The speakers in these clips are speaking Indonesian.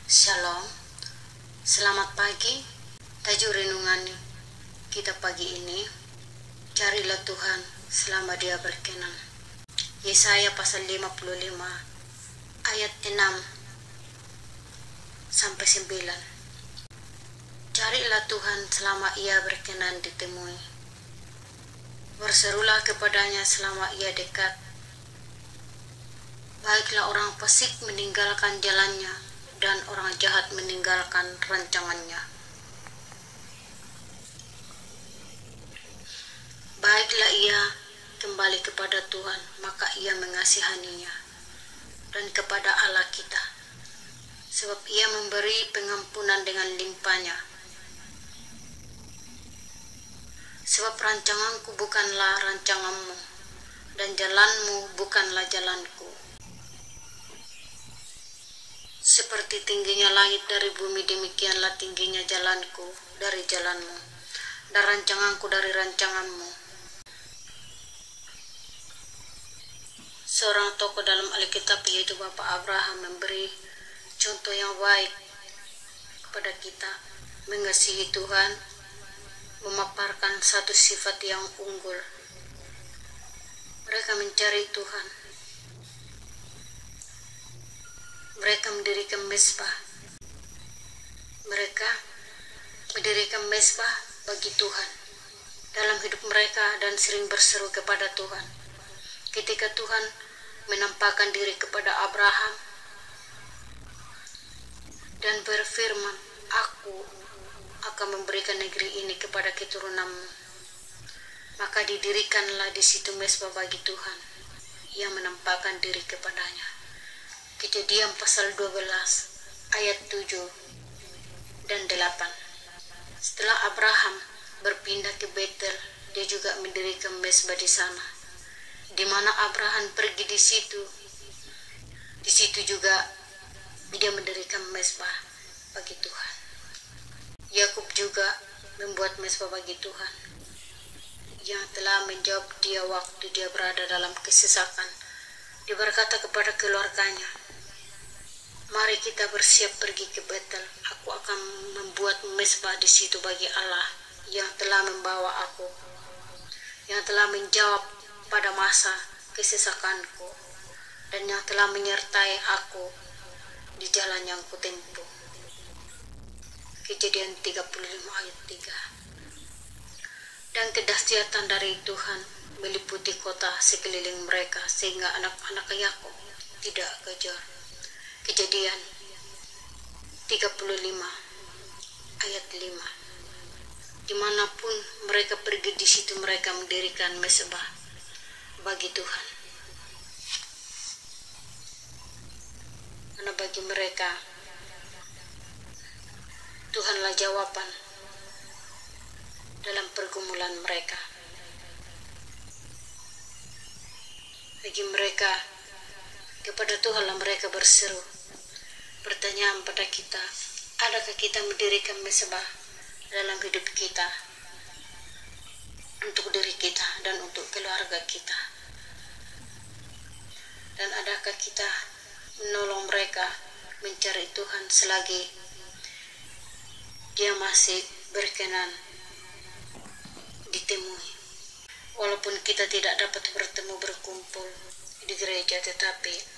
Shalom, selamat pagi. Tajuk renungan kita pagi ini, carilah Tuhan selama Dia berkenan. Yesaya pasal 55 ayat 6 sampai 9. Carilah Tuhan selama Ia berkenan ditemui. Berserulah kepadanya selama Ia dekat. Baiklah orang fasik meninggalkan jalannya, dan orang jahat meninggalkan rancangannya. Baiklah ia kembali kepada Tuhan, maka ia mengasihaninya, dan kepada Allah kita, sebab ia memberi pengampunan dengan limpahnya. Sebab rancanganku bukanlah rancanganmu, dan jalanmu bukanlah jalanku. Seperti tingginya langit dari bumi, demikianlah tingginya jalanku dari jalanmu, dan rancanganku dari rancanganmu. Seorang tokoh dalam Alkitab, yaitu Bapak Abraham, memberi contoh yang baik kepada kita, mengasihi Tuhan, memaparkan satu sifat yang unggul. Mereka mencari Tuhan. Mereka mendirikan mezbah. Mereka mendirikan mezbah bagi Tuhan dalam hidup mereka, dan sering berseru kepada Tuhan. Ketika Tuhan menampakkan diri kepada Abraham dan berfirman, "Aku akan memberikan negeri ini kepada keturunanmu," maka didirikanlah di situ mezbah bagi Tuhan yang menampakkan diri kepadanya. Kejadian pasal 12 ayat 7 dan 8. Setelah Abraham berpindah ke Betel, dia juga mendirikan mezbah di sana. Di mana Abraham pergi di situ juga dia mendirikan mezbah bagi Tuhan. Yakub juga membuat mezbah bagi Tuhan, yang telah menjawab dia waktu dia berada dalam kesesakan. Dia berkata kepada keluarganya, "Mari kita bersiap pergi ke Betel. Aku akan membuat mezbah di situ bagi Allah yang telah membawa aku, yang telah menjawab pada masa kesesakanku, dan yang telah menyertai aku di jalan yang kutempuh." Kejadian 35 ayat 3. Dan kedahsyatan dari Tuhan meliputi kota sekeliling mereka, sehingga anak-anak Yakub tidak kejar. Kejadian 35 ayat 5. Dimanapun mereka pergi, di situ mereka mendirikan mezbah bagi Tuhan. Karena bagi mereka Tuhanlah jawaban dalam pergumulan mereka. Bagi mereka, kepada Tuhanlah mereka berseru. Pertanyaan pada kita, adakah kita mendirikan mezbah dalam hidup kita, untuk diri kita dan untuk keluarga kita? Dan adakah kita menolong mereka mencari Tuhan selagi Dia masih berkenan ditemui? Walaupun kita tidak dapat bertemu berkumpul di gereja, tetapi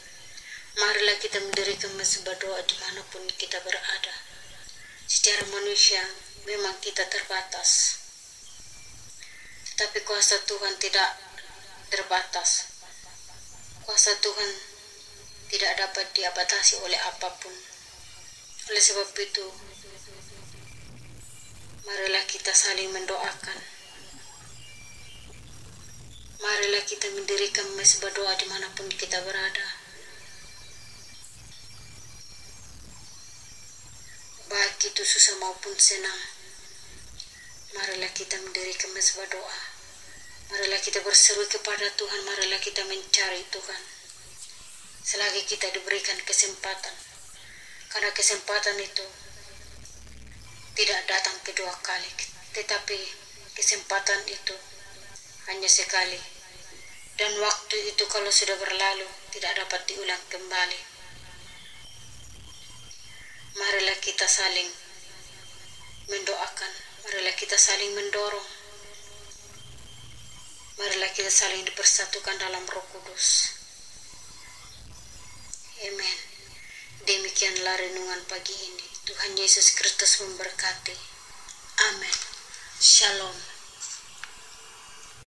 marilah kita mendirikan mezbah doa dimanapun kita berada. Secara manusia memang kita terbatas, tetapi kuasa Tuhan tidak terbatas. Kuasa Tuhan tidak dapat dibatasi oleh apapun. Oleh sebab itu, marilah kita saling mendoakan. Marilah kita mendirikan mezbah doa dimanapun kita berada. Baik itu susah maupun senang, marilah kita mendirikan mezbah doa. Marilah kita berseru kepada Tuhan. Marilah kita mencari Tuhan selagi kita diberikan kesempatan. Karena kesempatan itu tidak datang kedua kali, tetapi kesempatan itu hanya sekali, dan waktu itu kalau sudah berlalu tidak dapat diulang kembali. Marilah kita saling mendoakan, marilah kita saling mendorong, marilah kita saling dipersatukan dalam Roh Kudus. Amin. Demikianlah renungan pagi ini. Tuhan Yesus Kristus memberkati. Amin. Shalom.